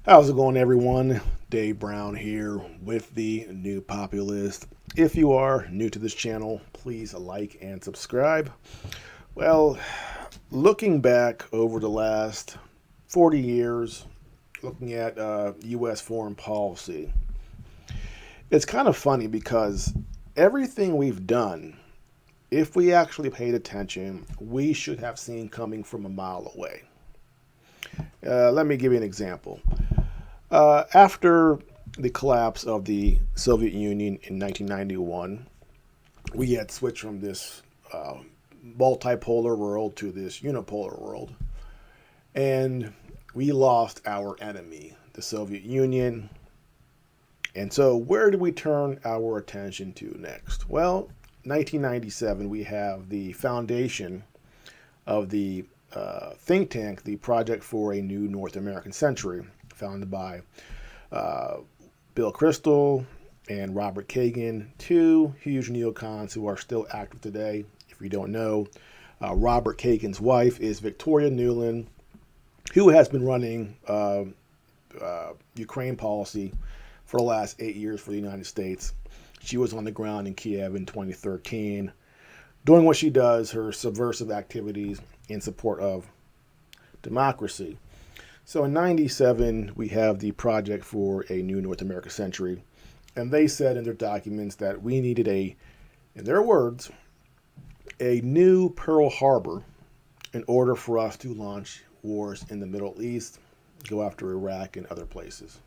How's it going, everyone? Dave Brown here with the New Populist. If you are new to this channel, please like and subscribe. Well, looking back over the last 40 years, looking at U.S. foreign policy, it's kind of funny because everything we've done, if we actually paid attention, we should have seen coming from a mile away. Let me give you an example. After the collapse of the Soviet Union in 1991, we had switched from this multipolar world to this unipolar world. And we lost our enemy, the Soviet Union. And so where do we turn our attention to next? Well, 1997, we have the foundation of the think tank, the Project for a New North American Century, founded by Bill Kristol and Robert Kagan, two huge neocons who are still active today. If you don't know, Robert Kagan's wife is Victoria Nuland, who has been running Ukraine policy for the last 8 years for the United States. She was on the ground in Kiev in 2013, doing what she does, her subversive activities in support of democracy. So in 97, we have the Project for a New North American Century, and they said in their documents that we needed in their words, a new Pearl Harbor in order for us to launch wars in the Middle East, go after Iraq and other places.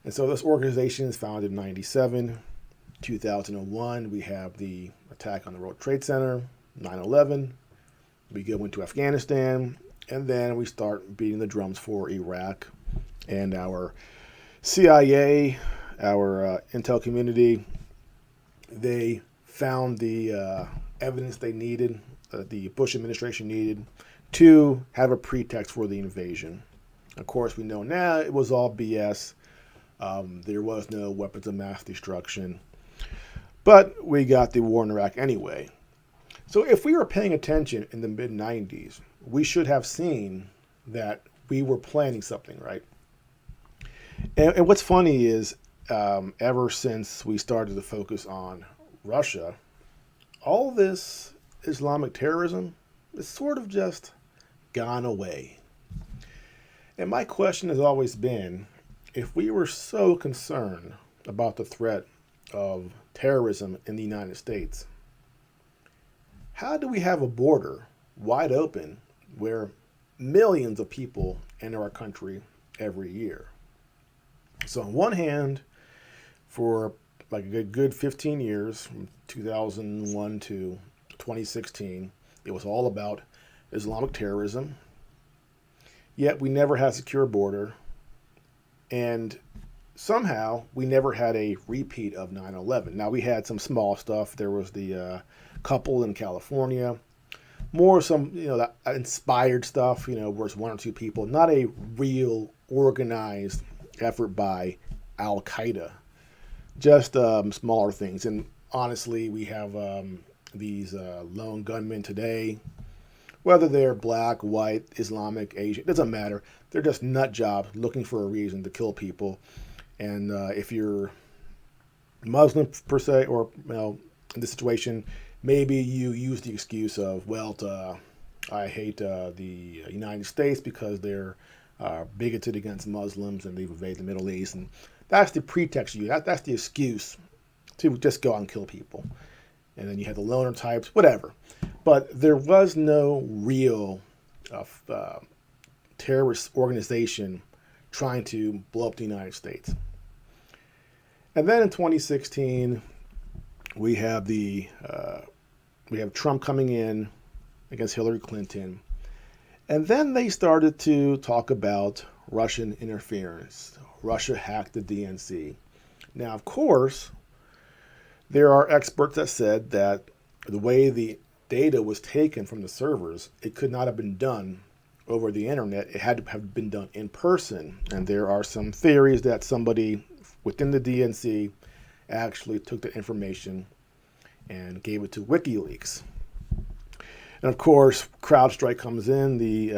And so this organization is founded in 97. 2001, we have the attack on the World Trade Center, 9/11. We go into Afghanistan, and then we start beating the drums for Iraq. And our CIA, our intel community, they found the evidence they needed, the Bush administration needed, to have a pretext for the invasion. Of course, we know now it was all BS. There was no weapons of mass destruction. But we got the war in Iraq anyway. So if we were paying attention in the mid-90s, we should have seen that we were planning something, right? And what's funny is ever since we started to focus on Russia, all this Islamic terrorism is sort of just gone away. And my question has always been, if we were so concerned about the threat of terrorism in the United States, how do we have a border wide open where millions of people enter our country every year? So on one hand, for like a good 15 years, from 2001 to 2016, it was all about Islamic terrorism. Yet we never had a secure border. And somehow we never had a repeat of 9/11. Now, we had some small stuff. There was the couple in California, more some, that inspired stuff, where it's one or two people, not a real organized effort by Al Qaeda, just smaller things. And honestly, we have these lone gunmen today, whether they're black, white, Islamic, Asian, it doesn't matter. They're just nut jobs looking for a reason to kill people. And if you're Muslim per se, or in this situation, maybe you use the excuse of, I hate the United States because they're bigoted against Muslims and they've invaded the Middle East. And that's the pretext you use. That's the excuse to just go out and kill people. And then you have the loner types, whatever. But there was no real terrorist organization trying to blow up the United States. And then in 2016, we have Trump coming in against Hillary Clinton. And then they started to talk about Russian interference. Russia hacked the DNC. Now, of course, there are experts that said that the way the data was taken from the servers, it could not have been done over the internet. It had to have been done in person. And there are some theories that somebody within the DNC actually took the information and gave it to WikiLeaks. And of course, CrowdStrike comes in, the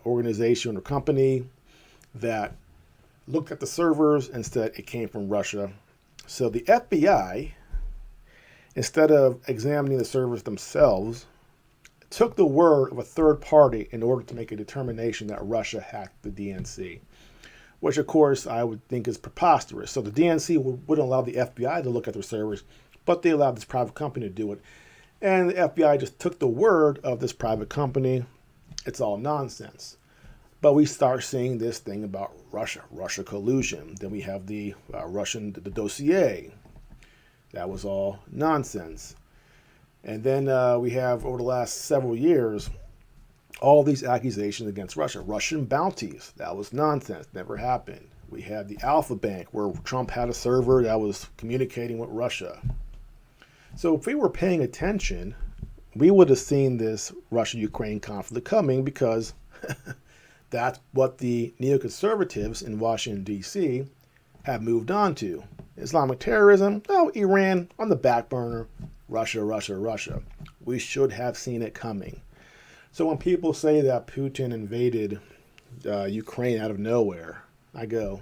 organization or company, that looked at the servers and said it came from Russia. So the FBI, instead of examining the servers themselves, took the word of a third party in order to make a determination that Russia hacked the DNC, which of course I would think is preposterous. So the DNC wouldn't allow the FBI to look at their servers, but they allowed this private company to do it. And the FBI just took the word of this private company. It's all nonsense. But we start seeing this thing about Russia collusion. Then we have the the dossier. That was all nonsense. And then we have, over the last several years, all these accusations against Russia. Russian bounties. That was nonsense. Never happened. We had the Alpha Bank, where Trump had a server that was communicating with Russia. So if we were paying attention, we would have seen this Russia-Ukraine conflict coming, because that's what the neoconservatives in Washington, D.C. have moved on to. Islamic terrorism, oh, Iran on the back burner. Russia, Russia, Russia. We should have seen it coming. So when people say that Putin invaded Ukraine out of nowhere, I go,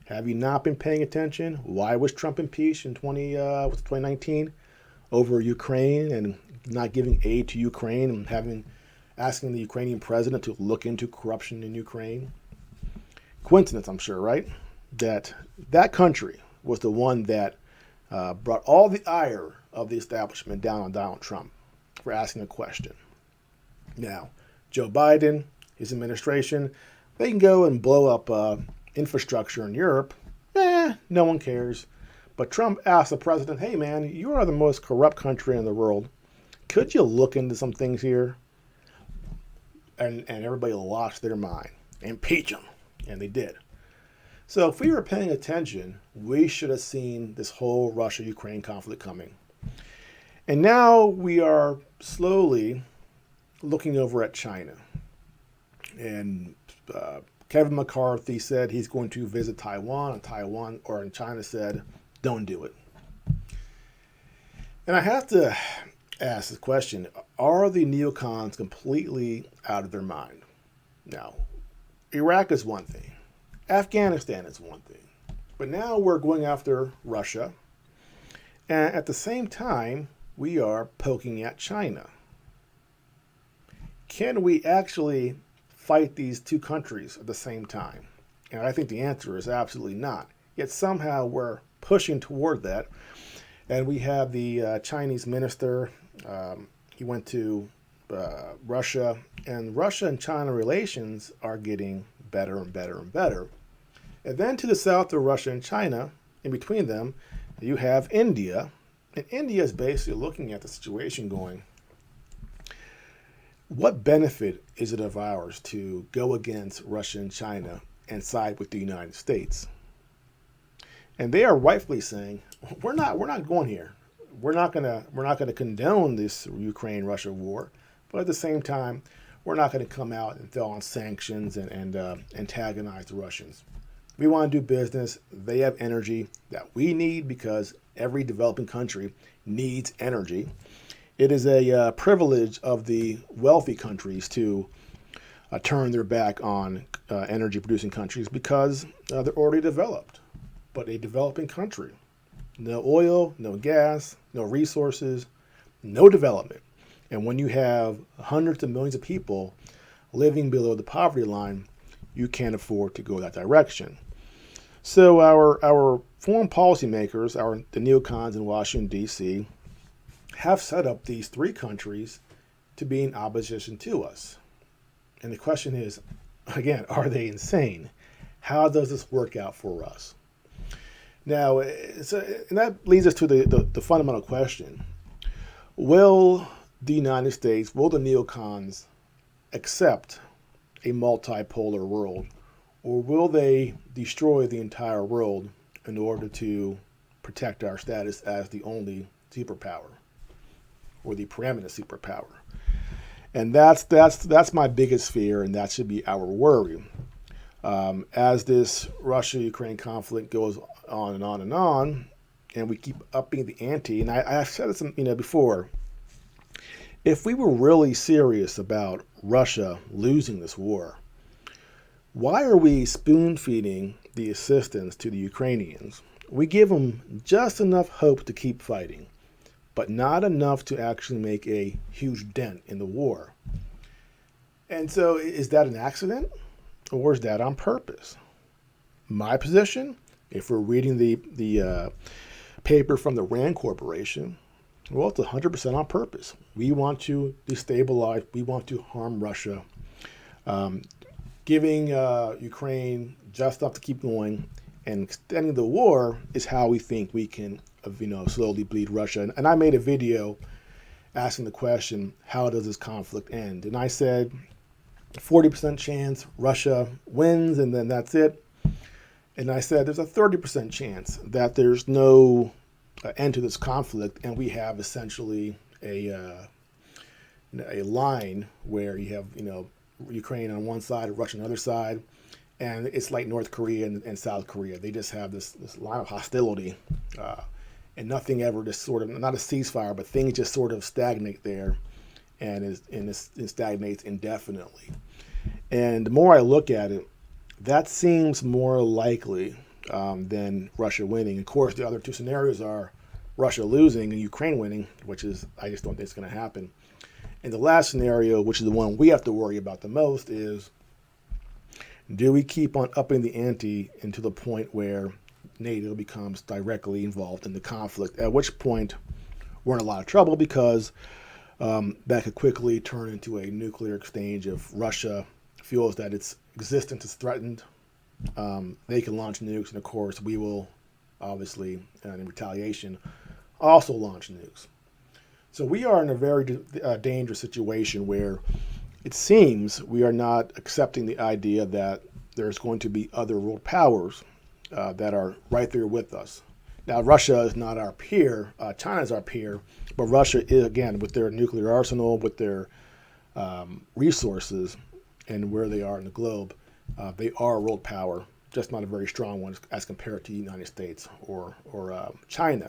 have you not been paying attention? Why was Trump impeached in 2019 over Ukraine and not giving aid to Ukraine and asking the Ukrainian president to look into corruption in Ukraine? Coincidence, I'm sure, right? That country was the one that brought all the ire of the establishment down on Donald Trump for asking a question. Now, Joe Biden, his administration, they can go and blow up infrastructure in Europe. No one cares. But Trump asked the president, hey man, you are the most corrupt country in the world. Could you look into some things here? And everybody lost their mind. Impeach him. And they did. So if we were paying attention, we should have seen this whole Russia-Ukraine conflict coming. And now we are slowly looking over at China. And Kevin McCarthy said he's going to visit Taiwan, and China said, don't do it. And I have to ask this question, are the neocons completely out of their mind? Now, Iraq is one thing. Afghanistan is one thing. But now we're going after Russia. And at the same time, we are poking at China. Can we actually fight these two countries at the same time? And I think the answer is absolutely not. Yet somehow we're pushing toward that. And we have the Chinese minister. He went to Russia. And Russia and China relations are getting better and better and better. And then to the south of Russia and China, in between them, you have India. And India is basically looking at the situation going, what benefit is it of ours to go against Russia and China and side with the United States? And they are rightfully saying, we're not going here. We're not gonna condone this Ukraine-Russia war, but at the same time, we're not going to come out and throw on sanctions and antagonize the Russians. We want to do business. They have energy that we need, because every developing country needs energy. It is a privilege of the wealthy countries to turn their back on energy-producing countries, because they're already developed. But a developing country, no oil, no gas, no resources, no development. And when you have hundreds of millions of people living below the poverty line, you can't afford to go that direction. So our foreign policymakers, the neocons in Washington, D.C., have set up these three countries to be in opposition to us. And the question is, again, are they insane? How does this work out for us? Now, and that leads us to the fundamental question. Will the United States, will the neocons accept a multipolar world, or will they destroy the entire world in order to protect our status as the only superpower, or the preeminent superpower? And that's my biggest fear, and that should be our worry. As this Russia-Ukraine conflict goes on and on and on, and we keep upping the ante, and I've said this before, if we were really serious about Russia losing this war, Why are we spoon feeding the assistance to the Ukrainians? We give them just enough hope to keep fighting, but not enough to actually make a huge dent in the war. And so, is that an accident, or is that on purpose? My position, if we're reading the paper from the RAND Corporation, well, it's 100% on purpose. We want to destabilize, we want to harm Russia. Giving Ukraine just enough to keep going and extending the war is how we think we can, slowly bleed Russia. And I made a video asking the question, how does this conflict end? And I said, 40% chance Russia wins and then that's it. And I said, there's a 30% chance that there's no end to this conflict and we have essentially a line where you have, Ukraine on one side, Russia on the other side, and it's like North Korea and South Korea. They just have this line of hostility, and nothing ever just sort of, not a ceasefire, but things just sort of stagnate there, and it stagnates indefinitely. And the more I look at it, that seems more likely than Russia winning. Of course, the other two scenarios are Russia losing and Ukraine winning, which is, I just don't think it's going to happen. And the last scenario, which is the one we have to worry about the most, is do we keep on upping the ante into the point where NATO becomes directly involved in the conflict, at which point we're in a lot of trouble because that could quickly turn into a nuclear exchange if Russia feels that its existence is threatened. They can launch nukes, and of course we will obviously, in retaliation, also launch nukes. So we are in a very dangerous situation where it seems we are not accepting the idea that there's going to be other world powers that are right there with us. Now, Russia is not our peer. China is our peer. But Russia is, again, with their nuclear arsenal, with their resources, and where they are in the globe, they are a world power, just not a very strong one as compared to the United States or China.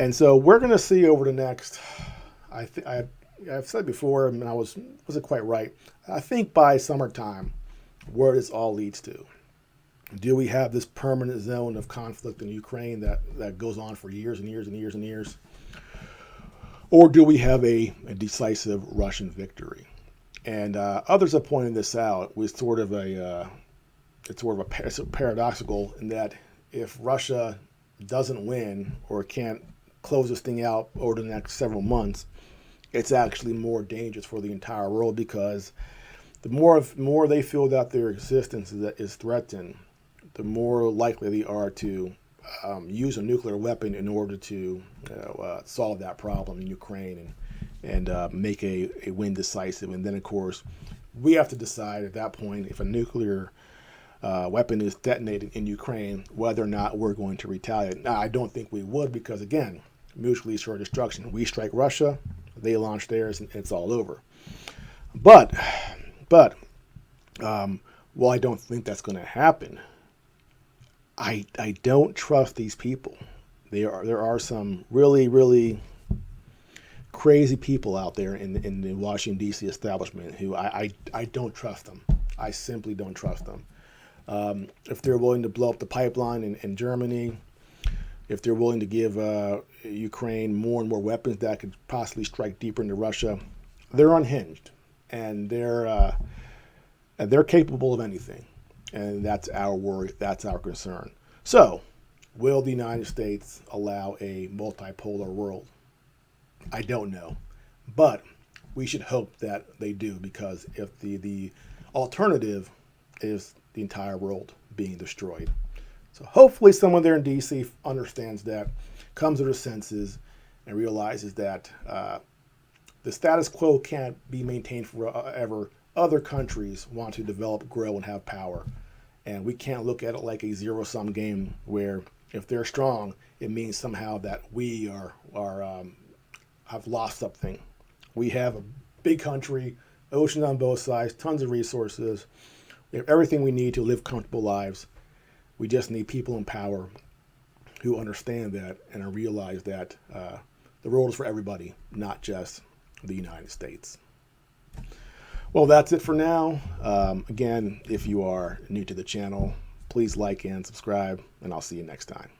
And so we're going to see over the next, I've said before, and I wasn't quite right. I think by summertime, where this all leads to. Do we have this permanent zone of conflict in Ukraine that goes on for years and years and years and years? Or do we have a decisive Russian victory? And others have pointed this out with it's paradoxical in that if Russia doesn't win or can't close this thing out over the next several months, it's actually more dangerous for the entire world because the more they feel that their existence is threatened, the more likely they are to use a nuclear weapon in order to solve that problem in Ukraine and make a win decisive. And then, of course, we have to decide at that point if a nuclear weapon is detonated in Ukraine, whether or not we're going to retaliate. Now, I don't think we would because, again, mutually assured destruction. We strike Russia, they launch theirs, and it's all over. But while I don't think that's going to happen, I don't trust these people. There are some really, really crazy people out there in the Washington, D.C. establishment who I don't trust them. I simply don't trust them. If they're willing to blow up the pipeline in Germany, if they're willing to give Ukraine more and more weapons that could possibly strike deeper into Russia, they're unhinged, and they're capable of anything, and that's our worry, that's our concern. So, will the United States allow a multipolar world? I don't know, but we should hope that they do, because if the alternative is the entire world being destroyed. So hopefully someone there in D.C. understands that, comes to their senses, and realizes that the status quo can't be maintained forever. Other countries want to develop, grow, and have power. And we can't look at it like a zero-sum game where if they're strong, it means somehow that we have lost something. We have a big country, oceans on both sides, tons of resources. We have everything we need to live comfortable lives. We just need people in power who understand that and realize that the world is for everybody, not just the United States. Well, that's it for now. Again, if you are new to the channel, please like and subscribe, and I'll see you next time.